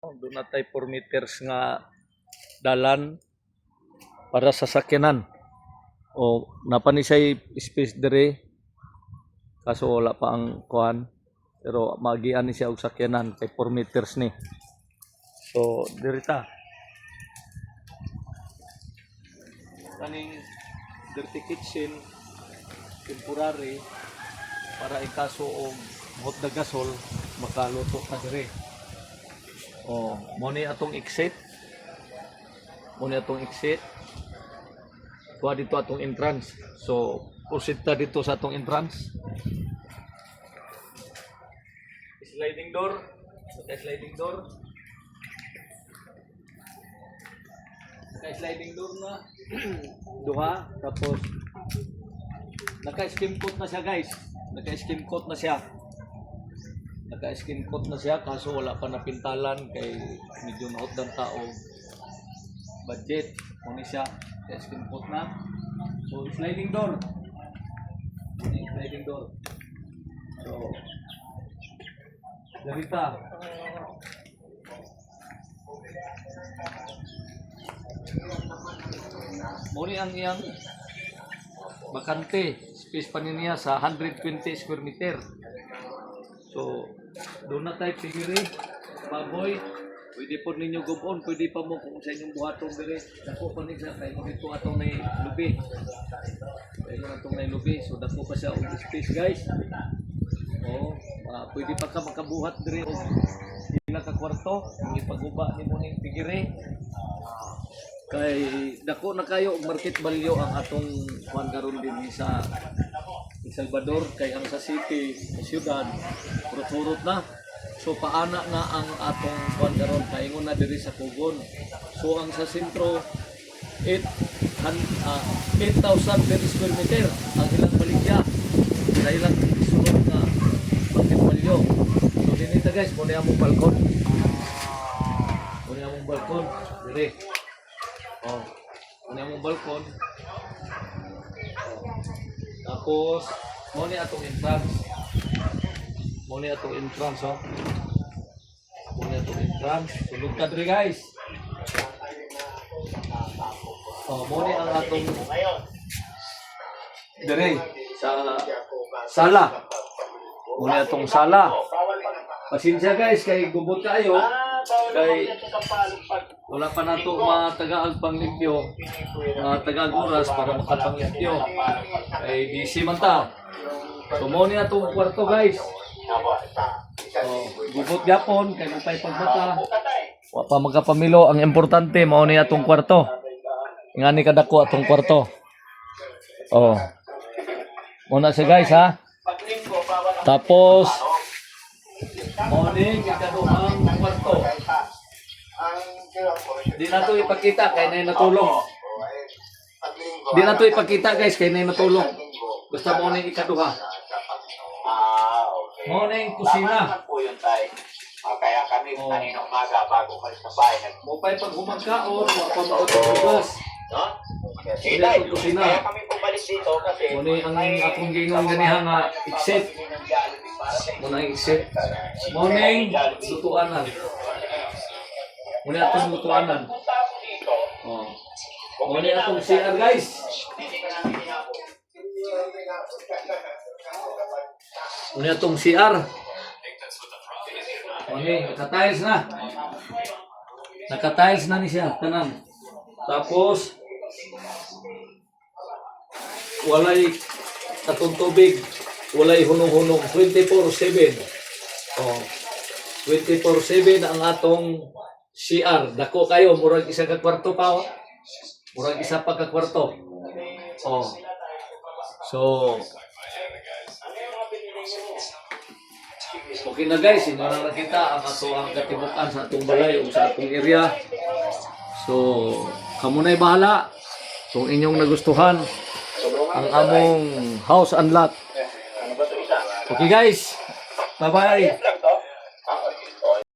Doon na tayo 4 meters nga dalan para sa sakyanan. O napani siya space dire kaso wala pa ang kuan pero magian ni siya og sakyanan kay 4 meters ni. So dirita. Kaning dirty kitchen temporary para ikaso og hot na gasol makaluto ka dire. Oh, mo ni atong exit. Mo ni atong exit. Kuha dito atong entrance. So, proceed ta dito sa atong entrance. Sliding door. Sliding door. Sliding door na. Duha. Tapos, naka-skim coat na siya guys. Naka-skim coat na siya. Naka-skim coat na siya kaso wala pa napintalan kay medyo naot ng tao budget kung siya naka-skim coat na. So sliding door. Sliding door. So darita. Muni ang iyang bakante space pa niya sa 120 square meter. So, doon na tayo pigiri, baboy, pwede po ninyo gubon, pwede pa mo kung sa inyong buhatong dire. Dako pa niya, kaya mo ito atong may lubi. Kaya mo atong may lubi, so dako pa siya ang space guys. O, pwede pa ka makabuhat dire o pila ka kwarto, yung ipaguba ni mo ng pigiri. Kay dako na kayo og market value ang atong kuan karon din sa Salvador kay ang sa city, sa syudad, purot-purot na. So paana na ang atong kuan karon kaingon na diri sa Pugon. So ang sa sentro 8,000 per square meter ang ilang baligya sa ilang sunod na market value. So dinita guys, muna among balkon. Muna among balkon diri. Oh, muna among balkon. Tapos, mo ni atong entrance. Mo ni atong entrance, oh. Mo ni atong entrance. Sulod ka diri, guys. Oh, mo ni ang atong diri sa sala. Mo ni atong sala. Pasensya, guys, kay gubot kayo. Kay wala pa nato matagaag panglimpyo, matagaag oras para makapanglimpyo. Ay busy man ta. So mo ni atong kwarto guys. Gubot gyapon kay mapay pagbata. Wa pa magkapamilo, ang importante mao ni atong kwarto. Ngani kadako atong kwarto. Oh. Muna siya guys ha. Tapos mo ni kikaduhang kwarto. Di na to ipakita kay nay natulong. Di na to ipakita guys kay nay natulong. Basta mo na ikaduha. Mo na yung kusina. Kaya kami kanina umaga bago kalis sa bahay. Mo pa'y pag humagkaon, wapa mautog-ugas. Sige tayo. Kaya kami pumalis dito kasi mo na ang akong gingon ganiha nga exit. Mo na exit. Mo na yung lutuanan. Mo na atong lutuanan. Oh. Mo na atong CR guys. Mo na atong CR. Okay, naka-tiles na. Naka-tiles na ni siya, tanan. Tapos walay katong tubig, walay hunong-hunong 24/7. Oh. 24/7 ang atong CR. Dako kayo, murag isa ka kwarto pa. Murag isa pa ka kwarto. Oh. So okay na guys, inyo na nakita ang ato ang katibukan sa atong balay o sa atong area. So, kamo na'y bahala. Kung inyong nagustuhan ang among house and lot. Okay guys, bye-bye.